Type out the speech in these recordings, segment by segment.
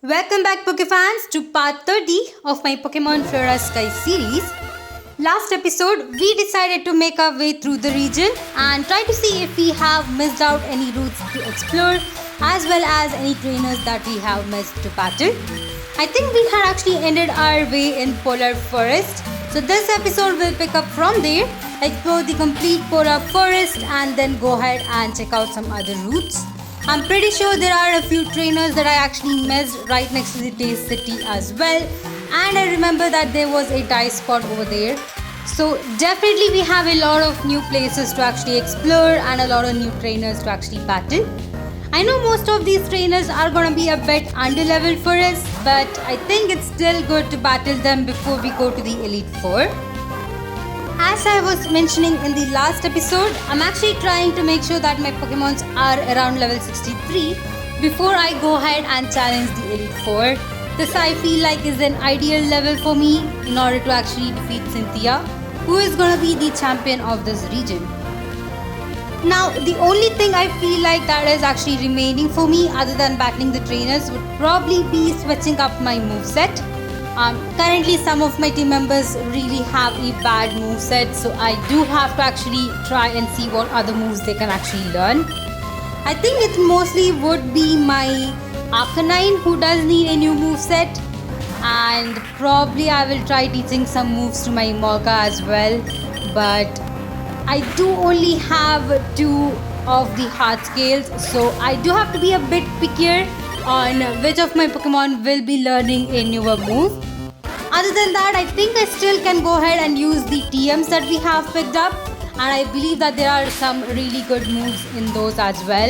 Welcome back Pokefans to part 30 of my Pokemon Flora Sky series. Last episode, we decided to make our way through the region and try to see if we have missed out any routes to explore as well as any trainers that we have missed to battle. I think we had actually ended our way in Polar Forest. So this episode will pick up from there, explore the complete Polar Forest and then go ahead and check out some other routes. I'm pretty sure there are a few trainers that I actually missed right next to the Taste City as well. And I remember that there was a dice spot over there. So definitely we have a lot of new places to actually explore and a lot of new trainers to actually battle. I know most of these trainers are gonna be a bit under leveled for us, but I think it's still good to battle them before we go to the Elite Four. As I was mentioning in the last episode, I'm actually trying to make sure that my Pokemons are around level 63 before I go ahead and challenge the Elite Four. This I feel like is an ideal level for me in order to actually defeat Cynthia, who is gonna be the champion of this region. Now, the only thing I feel like that is actually remaining for me other than battling the trainers would probably be switching up my moveset. Currently, some of my team members really have a bad moveset, so I do have to actually try and see what other moves they can actually learn. I think it mostly would be my Arcanine who does need a new moveset, and probably I will try teaching some moves to my Morga as well, but I do only have 2 of the heart scales, so I do have to be a bit pickier on which of my Pokemon will be learning a newer move. Other than that, I think I still can go ahead and use the TMs that we have picked up, and I believe that there are some really good moves in those as well.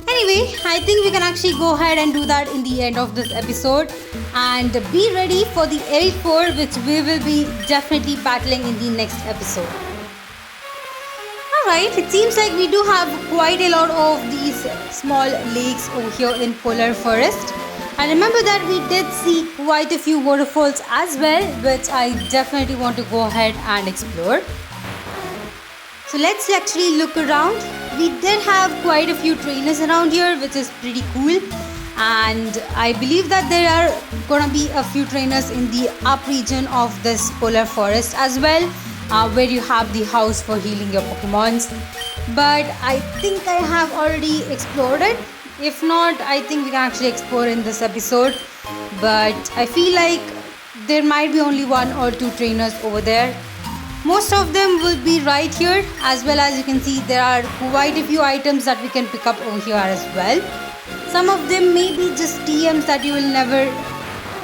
Anyway, I think we can actually go ahead and do that in the end of this episode and be ready for the Elite Four, which we will be definitely battling in the next episode. Alright, it seems like we do have quite a lot of these small lakes over here in Polar Forest. I remember that we did see quite a few waterfalls as well, which I definitely want to go ahead and explore. So let's actually look around. We did have quite a few trainers around here, which is pretty cool. And I believe that there are gonna be a few trainers in the up region of this Polar Forest as well, where you have the house for healing your Pokemons. But I think I have already explored it. If not, I think we can actually explore in this episode. But I feel like there might be only 1 or 2 trainers over there. Most of them will be right here, as well as you can see there are quite a few items that we can pick up over here as well. Some of them may be just TMs that you will never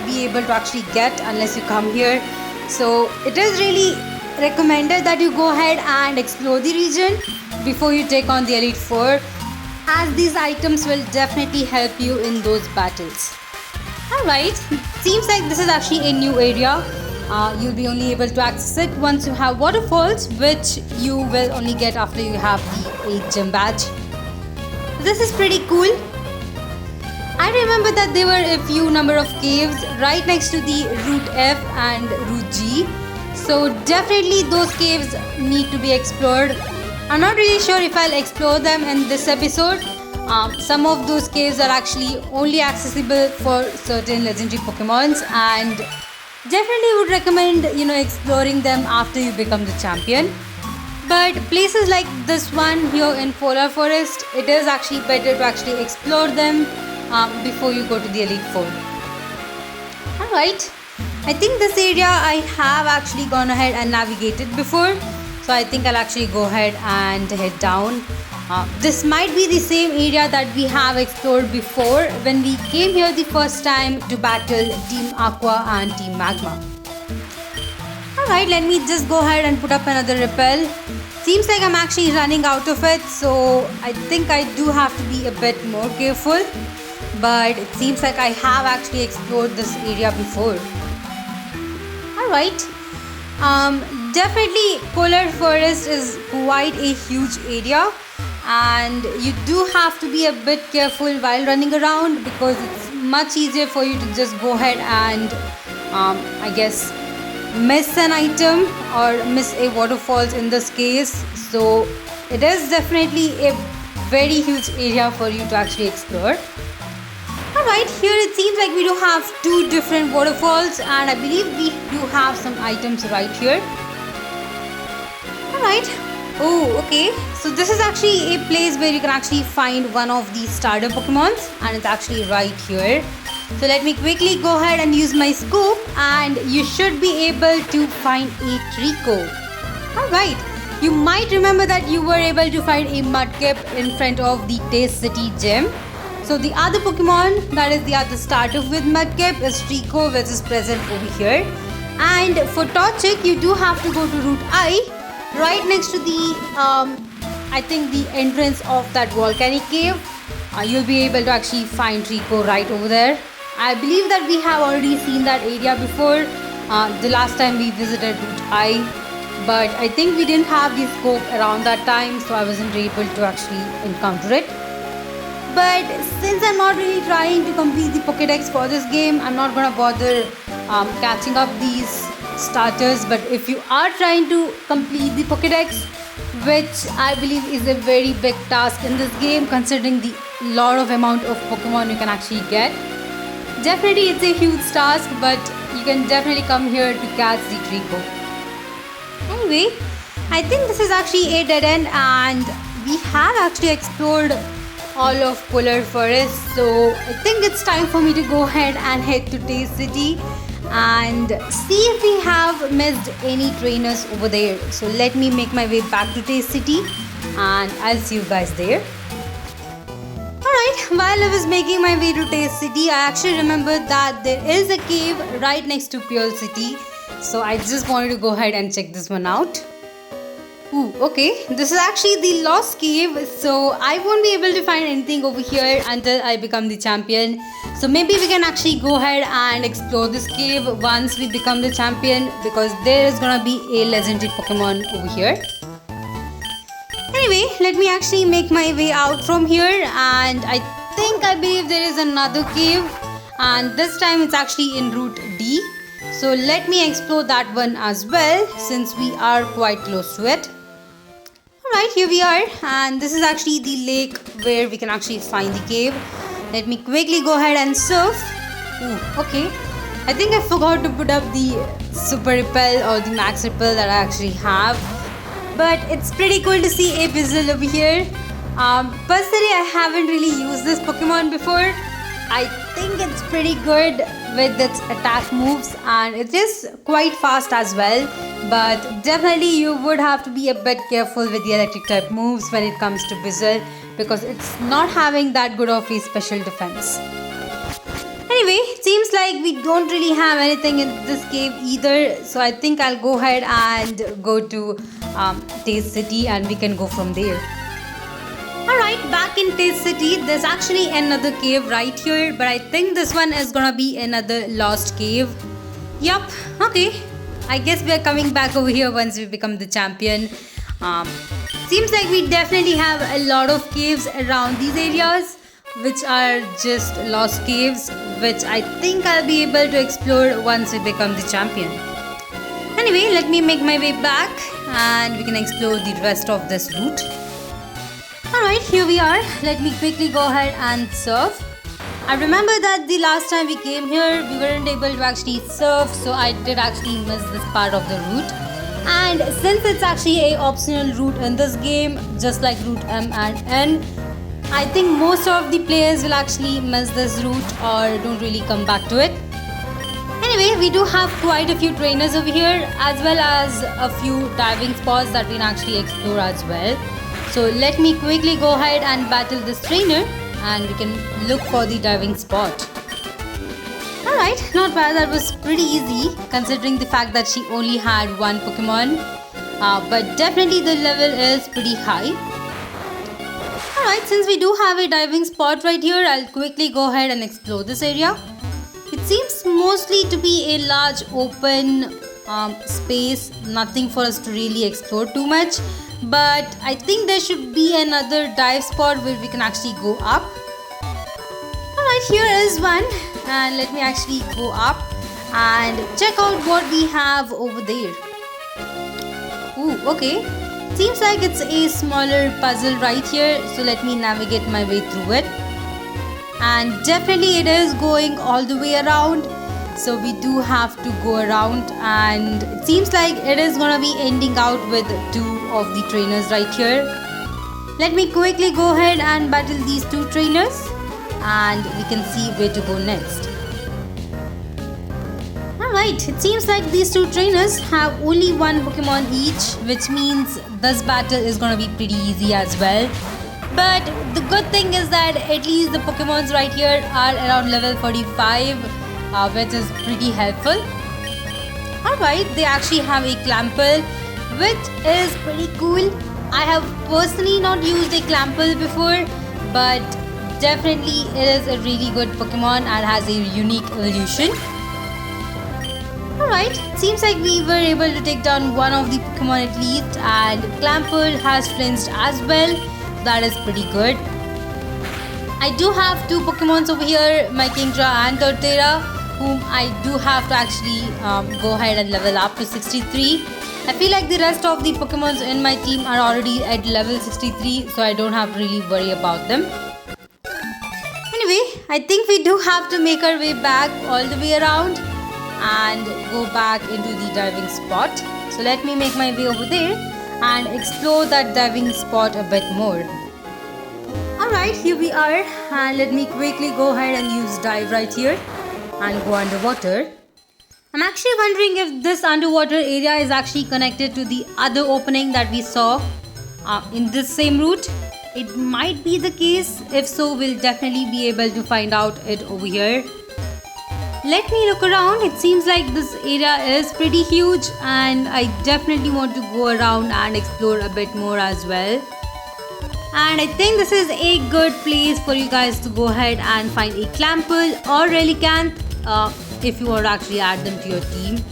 be able to actually get unless you come here. So it is really recommended that you go ahead and explore the region before you take on the Elite Four, as these items will definitely help you in those battles. Alright, seems like this is actually a new area. You'll be only able to access it once you have waterfalls, which you will only get after you have the 8 gym badge. This is pretty cool. I remember that there were a few number of caves right next to the Route F and Route G. So definitely those caves need to be explored. I'm not really sure if I'll explore them in this episode. Some of those caves are actually only accessible for certain legendary Pokemons, and definitely would recommend exploring them after you become the champion. But places like this one here in Polar Forest, it is actually better to actually explore them before you go to the Elite Four. Alright, I think this area I have actually gone ahead and navigated before, so I think I'll actually go ahead and head down. This might be the same area that we have explored before when we came here the first time to battle Team Aqua and Team Magma. Alright, let me just go ahead and put up another repel. Seems like I'm actually running out of it, so I think I do have to be a bit more careful. But it seems like I have actually explored this area before. Alright. Definitely Polar Forest is quite a huge area, and you do have to be a bit careful while running around because it's much easier for you to just go ahead and I guess miss an item or miss a waterfalls in this case. So it is definitely a very huge area for you to actually explore. Alright, here it seems like we do have two different waterfalls, and I believe we do have some items right here. Alright. Oh, okay. So this is actually a place where you can actually find one of these starter Pokemons, and it's actually right here. So let me quickly go ahead and use my scope, and you should be able to find a Trico. Alright. You might remember that you were able to find a Mudkip in front of the Taste City gym. So the other Pokemon, that is the other starter with Mudkip, is Trico, which is present over here. And for Torchic, you do have to go to Route I, right next to the, I think the entrance of that volcanic cave. You'll be able to actually find Trico right over there. I believe that we have already seen that area before, the last time we visited Route I. But I think we didn't have the scope around that time, so I wasn't able to actually encounter it. But since I'm not really trying to complete the Pokédex for this game, I'm not gonna bother catching up these starters. But if you are trying to complete the Pokédex, which I believe is a very big task in this game, considering the lot of amount of Pokemon you can actually get, definitely it's a huge task, but you can definitely come here to catch the Trico. Anyway, I think this is actually a dead end, and we have actually explored all of Polar Forest, so I think it's time for me to go ahead and head to Taste City and see if we have missed any trainers over there. So let me make my way back to Taste City, and I'll see you guys there. Alright, while I was making my way to Taste City, I actually remembered that there is a cave right next to Pure City. So I just wanted to go ahead and check this one out. Ooh, okay. This is actually the Lost Cave. So I won't be able to find anything over here until I become the champion. So maybe we can actually go ahead and explore this cave once we become the champion, because there is gonna be a legendary Pokemon over here. Anyway, let me actually make my way out from here, and I believe there is another cave, and this time it's actually in Route D. So let me explore that one as well, since we are quite close to it. Alright, here we are, and this is actually the lake where we can actually find the cave. Let me quickly go ahead and surf. Ooh, okay. I think I forgot to put up the Super Repel or the Max Repel that I actually have. But it's pretty cool to see a Bizzle over here. Personally, I haven't really used this Pokemon before. I think it's pretty good with its attack moves, and it is quite fast as well, but definitely you would have to be a bit careful with the electric type moves when it comes to Bizzle, because it's not having that good of a special defense. Anyway, it seems like we don't really have anything in this cave either, so I think I'll go ahead and go to Taste City, and we can go from there. Alright, back in Taste City, there's actually another cave right here, but I think this one is gonna be another lost cave. Yup, okay. I guess we are coming back over here once we become the champion. Seems like we definitely have a lot of caves around these areas, which are just lost caves, which I think I'll be able to explore once we become the champion. Anyway, let me make my way back, and we can explore the rest of this route. Alright, here we are. Let me quickly go ahead and surf. I remember that the last time we came here, we weren't able to actually surf, so I did actually miss this part of the route. And since it's actually a optional route in this game, just like Route M and N, I think most of the players will actually miss this route or don't really come back to it. Anyway, we do have quite a few trainers over here, as well as a few diving spots that we can actually explore as well. So let me quickly go ahead and battle this trainer, and we can look for the diving spot. Alright, not bad. That was pretty easy considering the fact that she only had one Pokemon. But definitely the level is pretty high. Alright, since we do have a diving spot right here, I'll quickly go ahead and explore this area. It seems mostly to be a large open space, nothing for us to really explore too much. But I think there should be another dive spot where we can actually go up. Alright, here is one, and let me actually go up and check out what we have over there. Ooh, okay. Seems like it's a smaller puzzle right here, so let me navigate my way through it. and definitely it is going all the way around. So we do have to go around, and it seems like it is gonna be ending out with 2 of the trainers right here. Let me quickly go ahead and battle these 2 trainers, and we can see where to go next. Alright, it seems like these 2 trainers have only 1 Pokemon each, which means this battle is gonna be pretty easy as well. But the good thing is that at least the Pokemons right here are around level 45, which is pretty helpful. Alright, they actually have a Clample, which is pretty cool. I have personally not used a Clample before, but definitely it is a really good Pokemon and has a unique evolution. Alright, seems like we were able to take down 1 of the Pokemon at least, and Clample has flinched as well. That is pretty good. I do have 2 Pokemons over here, my Kingdra and Torterra, whom I do have to actually go ahead and level up to 63. I feel like the rest of the Pokemons in my team are already at level 63, so I don't have to really worry about them. Anyway, I think we do have to make our way back all the way around and go back into the diving spot. So let me make my way over there and explore that diving spot a bit more. Alright, here we are, and let me quickly go ahead and use dive right here and go underwater. I'm actually wondering if this underwater area is actually connected to the other opening that we saw in this same route. It might be the case. If so, we'll definitely be able to find out it over here. Let me look around. It seems like this area is pretty huge, and I definitely want to go around and explore a bit more as well. And I think this is a good place for you guys to go ahead and find a Clample or Relicanth if you want to actually add them to your team.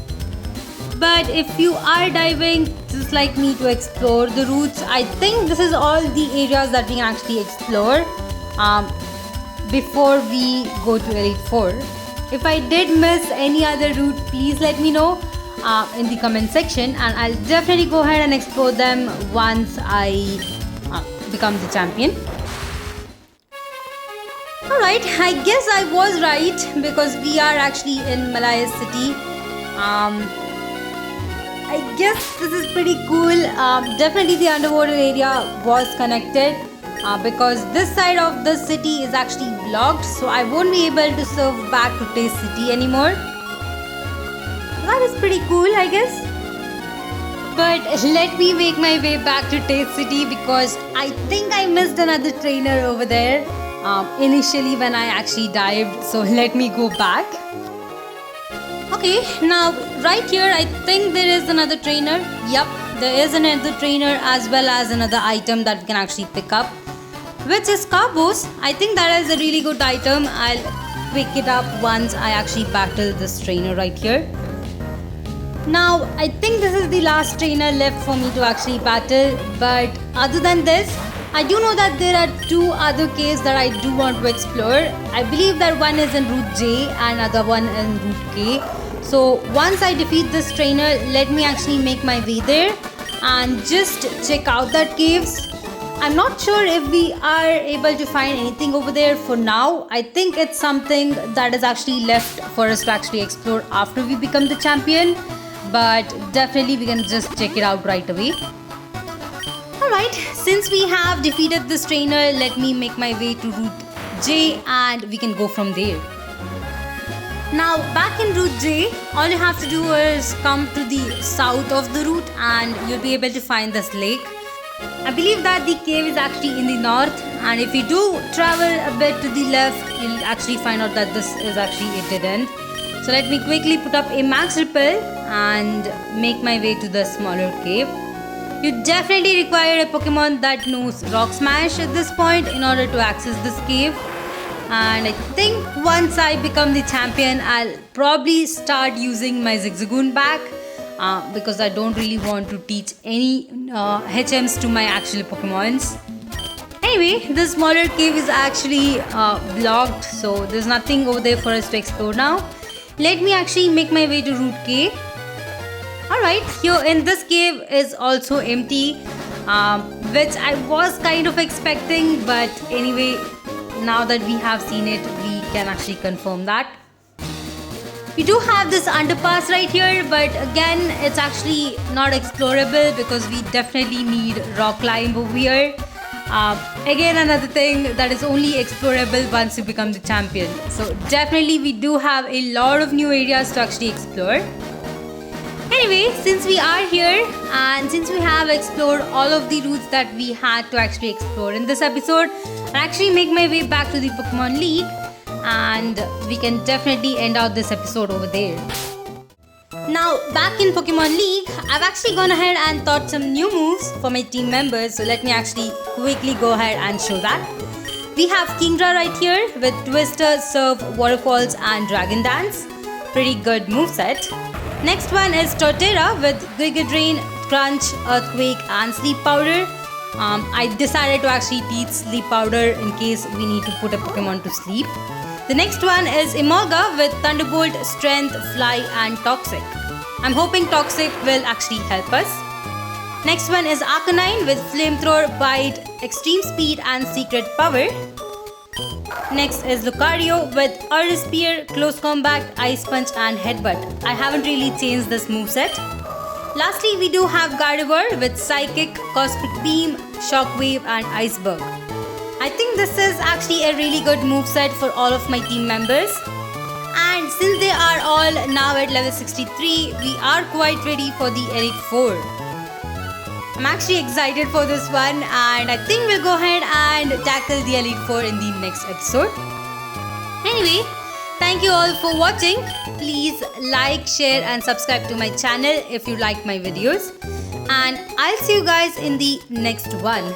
But if you are diving just like me to explore the routes, I think this is all the areas that we can actually explore before we go to Elite 4. If I did miss any other route, please let me know in the comment section, and I'll definitely go ahead and explore them once I become the champion. Alright, I guess I was right because we are actually in Malaya City. I guess this is pretty cool. Definitely the underwater area was connected because this side of the city is actually blocked, so I won't be able to surf back to Taste City anymore. That is pretty cool, I guess. But let me make my way back to Taste City because I think I missed another trainer over there initially when I actually dived. So let me go back. Okay, now right here I think there is another trainer. Yup, there is another trainer as well as another item that we can actually pick up, which is Carbos. I think that is a really good item. I'll pick it up once I actually battle this trainer right here. Now, I think this is the last trainer left for me to actually battle, but other than this, I do know that there are 2 other caves that I do want to explore. I believe that one is in Route J and other one in Route K. So once I defeat this trainer, let me actually make my way there and just check out that caves. I'm not sure if we are able to find anything over there for now. I think it's something that is actually left for us to actually explore after we become the champion. But definitely we can just check it out right away. Alright, since we have defeated this trainer, let me make my way to Route J and we can go from there. Now back in Route J, all you have to do is come to the south of the route and you'll be able to find this lake. I believe that the cave is actually in the north, and if you do travel a bit to the left, you'll actually find out that this is actually a dead end. So let me quickly put up a max repel and make my way to the smaller cave. You definitely require a Pokemon that knows Rock Smash at this point in order to access this cave. And I think once I become the champion, I'll probably start using my Zigzagoon back because I don't really want to teach any HMs to my actual Pokemons. Anyway, this smaller cave is actually blocked, so there's nothing over there for us to explore now. Let me actually make my way to Route K. Alright, here in this cave is also empty, which I was kind of expecting, but anyway, now that we have seen it, we can actually confirm that. We do have this underpass right here, but again, it's actually not explorable because we definitely need rock climb over here. Again, another thing that is only explorable once you become the champion. So definitely we do have a lot of new areas to actually explore. Anyway, since we are here and since we have explored all of the routes that we had to actually explore in this episode, I actually make my way back to the Pokemon League, and we can definitely end out this episode over there. Now, back in Pokemon League, I've actually gone ahead and thought some new moves for my team members. So let me actually quickly go ahead and show that. We have Kingdra right here with Twister, Surf, Waterfalls and Dragon Dance. Pretty good moveset. Next one is Torterra with Giga Drain, Crunch, Earthquake and Sleep Powder. I decided to actually teach Sleep Powder in case we need to put a Pokemon to sleep. The next one is Emolga with Thunderbolt, Strength, Fly and Toxic. I'm hoping Toxic will actually help us. Next one is Arcanine with Flamethrower, Bite, Extreme Speed and Secret Power. Next is Lucario with Earth Spear, Close Combat, Ice Punch and Headbutt. I haven't really changed this moveset. Lastly, we do have Gardevoir with Psychic, Cosmic Beam, Shockwave and Iceberg. I think this is actually a really good moveset for all of my team members. And since they are all now at level 63, we are quite ready for the Elite Four. I'm actually excited for this one, and I think we'll go ahead and tackle the Elite Four in the next episode. Anyway, thank you all for watching. Please like, share and subscribe to my channel if you like my videos. And I'll see you guys in the next one.